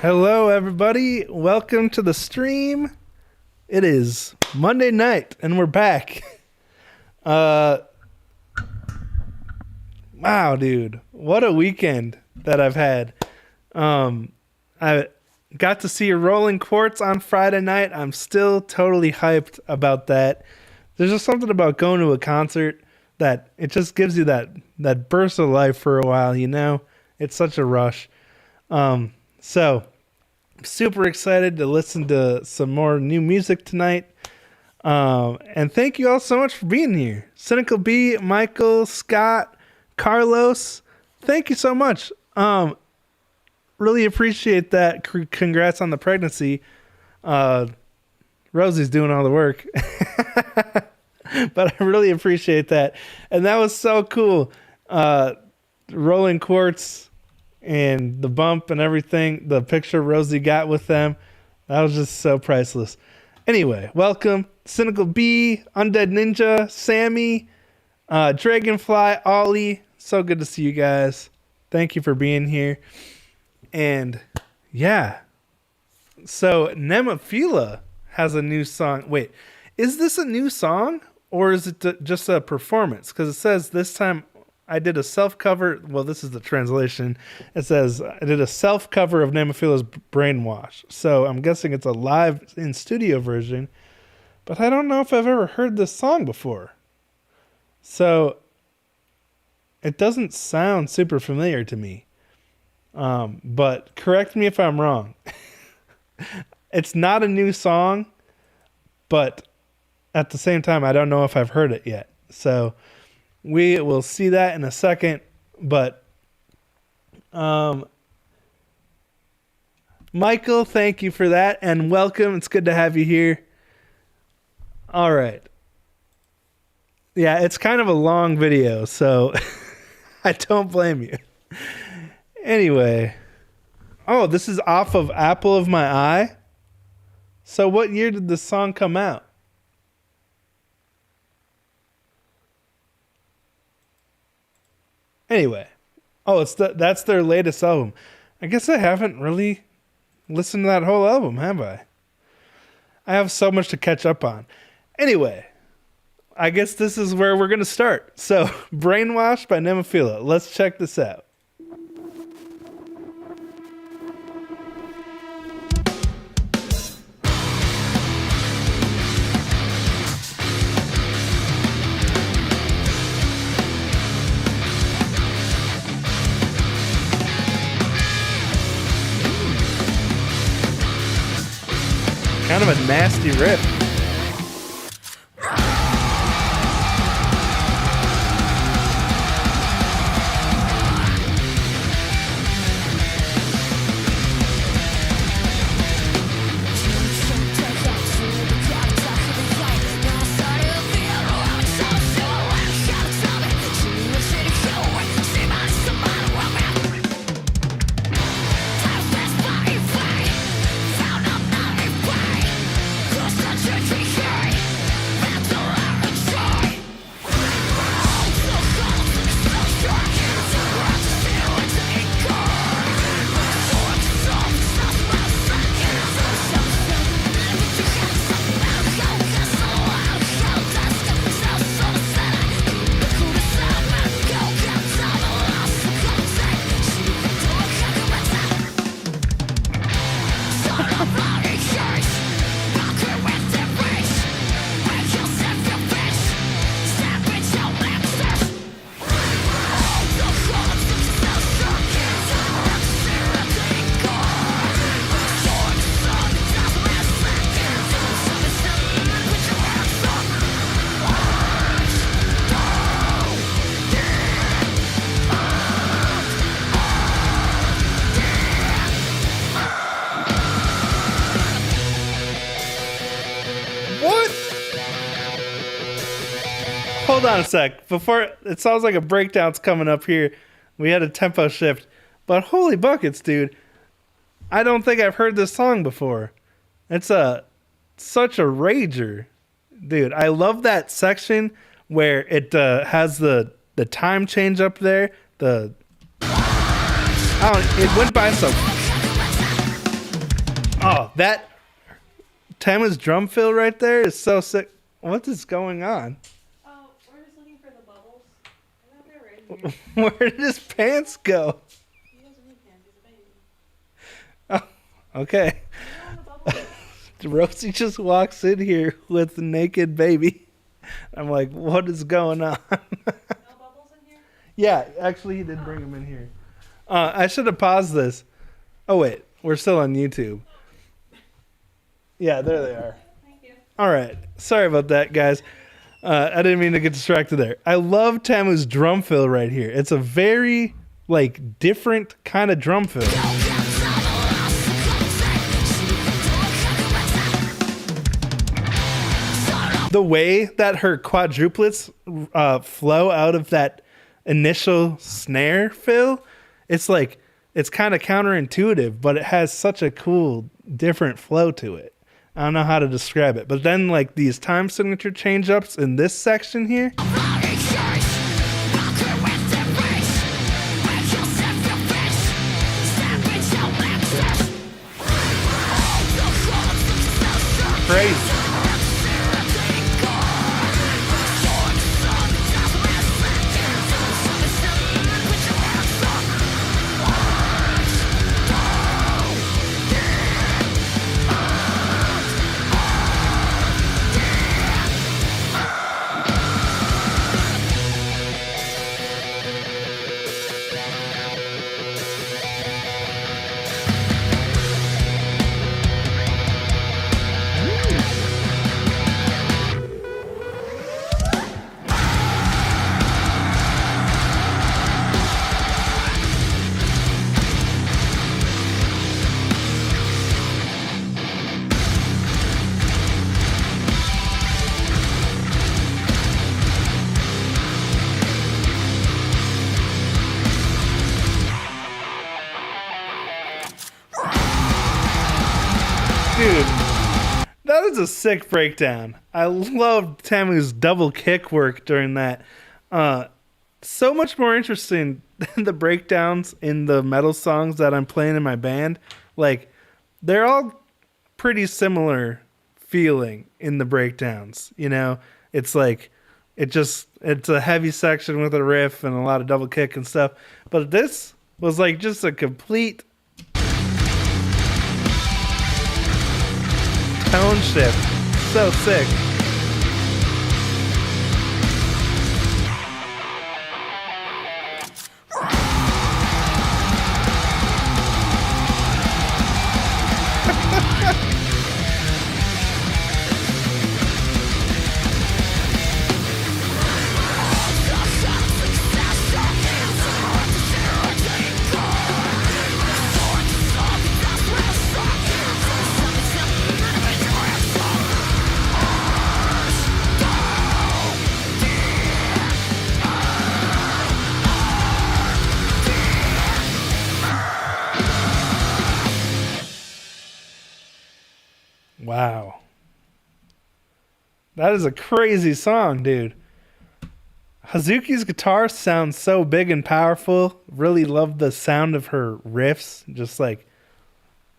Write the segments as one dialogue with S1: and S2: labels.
S1: Hello, everybody. Welcome to the stream. It is Monday night, and we're back. Wow, dude. What a weekend that I've had. I got to see Rolling Quartz on Friday night. I'm still totally hyped about that. There's just something about going to a concert that it just gives you that burst of life for a while, you know? It's such a rush. So, super excited to listen to some more new music tonight. And thank you all so much for being here. Cynical B, Michael, Scott, Carlos, thank you so much. Really appreciate that. Congrats on the pregnancy. Rosie's doing all the work. But I really appreciate that. And that was so cool. Rolling Quartz and the bump and everything, the picture Rosie got with them, that was just so priceless. Anyway, welcome Cynical B, Undead Ninja, Sammy, Dragonfly, Ollie. So good to see you guys. Thank you for being here. And yeah, so NEMOPHILA has a new song. Wait, is this a new song or is it just a performance? Because it says this time I did a self-cover. Well, this is the translation. It says I did a self-cover of NEMOPHILA's Brainwash. So I'm guessing it's a live in studio version. But I don't know if I've ever heard this song before. So it doesn't sound super familiar to me. But correct me if I'm wrong. It's not a new song, but at the same time, I don't know if I've heard it yet. So we will see that in a second, but Michael, thank you for that, and welcome. It's good to have you here. All right. Yeah, it's kind of a long video, so I don't blame you. Anyway. Oh, this is off of Apple of My Eye? So what year did this song come out? Anyway, that's their latest album. I guess I haven't really listened to that whole album, have I? I have so much to catch up on. Anyway, I guess this is where we're going to start. So, Brainwash by NEMOPHILA. Let's check this out. Kind of a nasty riff. Hold on a sec. Before it sounds like a breakdown's coming up here. We had a tempo shift. But holy buckets, dude. I don't think I've heard this song before. It's such a rager. Dude, I love that section where it has the time change up there. It went by so Oh, that Tama's drum fill right there is so sick. What is going on?
S2: Oh, we're just looking for the bubbles. I thought they were in here.
S1: Where did his pants go?
S2: He doesn't need pants. He's a baby.
S1: Oh, okay.
S2: You know the bubbles?
S1: Rosie just walks in here with a naked baby. I'm like, what is going on?
S2: No bubbles in here?
S1: Yeah, actually, he did bring him in here. I should have paused this. Oh, wait. We're still on YouTube. Yeah, there they are.
S2: Thank you.
S1: All right. Sorry about that, guys. I didn't mean to get distracted there. I love Tamu's drum fill right here. It's a very, like, different kind of drum fill. The way that her quadruplets flow out of that initial snare fill, it's like, it's kind of counterintuitive, but it has such a cool, different flow to it. I don't know how to describe it. But then, like, these time signature change ups in this section here. Crazy. Dude, that was a sick breakdown. I loved Tamu's double kick work during that. So much more interesting than the breakdowns in the metal songs that I'm playing in my band. Like, they're all pretty similar feeling in the breakdowns. You know, it's like, it's a heavy section with a riff and a lot of double kick and stuff. But this was like just a complete tone shift. So sick. Wow. That is a crazy song, dude. Hazuki's guitar sounds so big and powerful. Really love the sound of her riffs. Just like,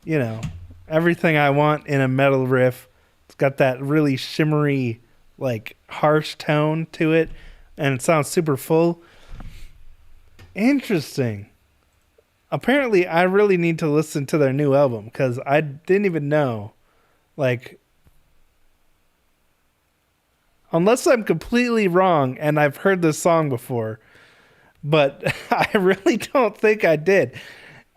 S1: you know, everything I want in a metal riff. It's got that really shimmery, like, harsh tone to it. And it sounds super full. Interesting. Apparently, I really need to listen to their new album because I didn't even know. Like, unless I'm completely wrong and I've heard this song before, but I really don't think I did.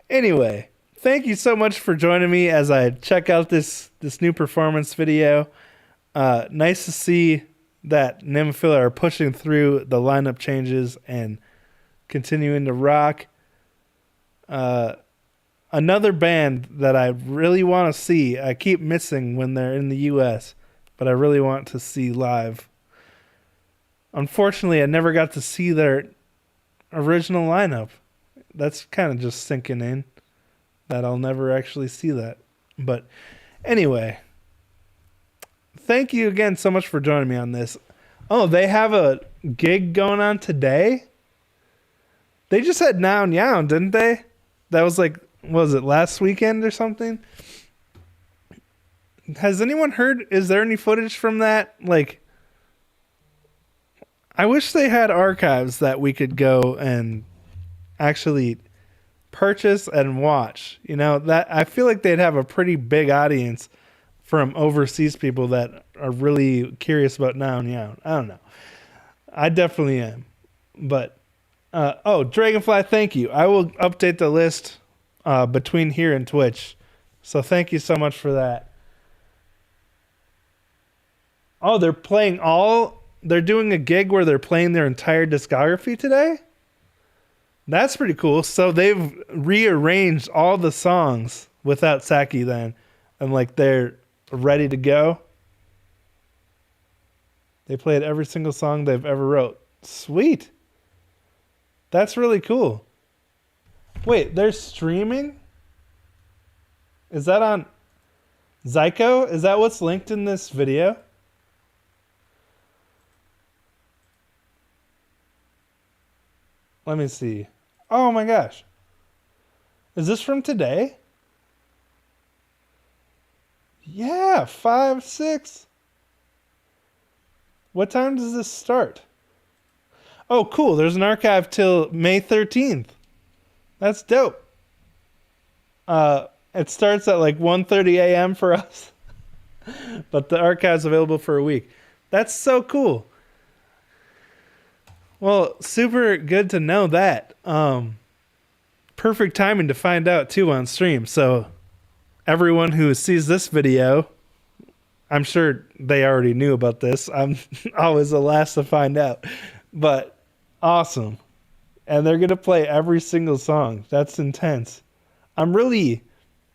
S1: Anyway, thank you so much for joining me as I check out this new performance video. Nice to see that NEMOPHILA are pushing through the lineup changes and continuing to rock. Another band that I really want to see, I keep missing when they're in the U.S., but I really want to see live. Unfortunately, I never got to see their original lineup. That's kind of just sinking in, that I'll never actually see that. But anyway, thank you again so much for joining me on this. Oh, they have a gig going on today? They just had Now Yow, didn't they? That was like, what was it, last weekend or something? has anyone heard? Is there any footage from that? Like, I wish they had archives that we could go and actually purchase and watch. You know, that I feel like they'd have a pretty big audience from overseas people that are really curious about Now and Yow. I don't know. I definitely am. But Dragonfly, thank you. I will update the list between here and Twitch. So thank you so much for that. Oh, they're doing a gig where they're playing their entire discography today? That's pretty cool. So they've rearranged all the songs without Saki then. And like they're ready to go. They played every single song they've ever wrote. Sweet. That's really cool. Wait, they're streaming? Is that on Zyko? Is that what's linked in this video? Let me see. Oh my gosh. Is this from today? Yeah, 5, 6. What time does this start? Oh, cool. There's an archive till May 13th. That's dope. It starts at like 1:30 a.m. for us. But the archive's available for a week. That's so cool. Well, super good to know that. Perfect timing to find out too on stream. So everyone who sees this video, I'm sure they already knew about this. I'm always the last to find out. But awesome. And they're going to play every single song. That's intense. I'm really,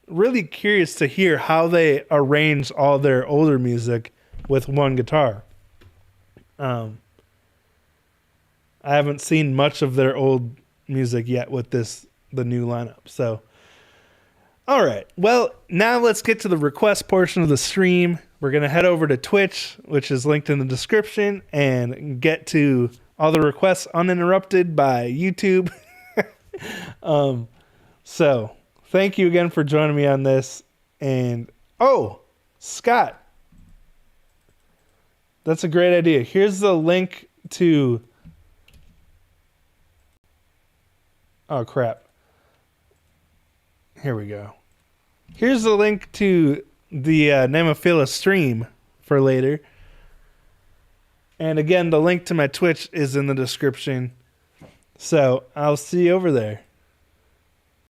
S1: really curious to hear how they arrange all their older music with one guitar. I haven't seen much of their old music yet with the new lineup. So, all right. Well, now let's get to the request portion of the stream. We're going to head over to Twitch, which is linked in the description, and get to all the requests uninterrupted by YouTube. So thank you again for joining me on this. And, Scott, that's a great idea. Here's the link to... Oh, crap. Here we go. Here's the link to the NEMOPHILA stream for later. And again, the link to my Twitch is in the description. So I'll see you over there.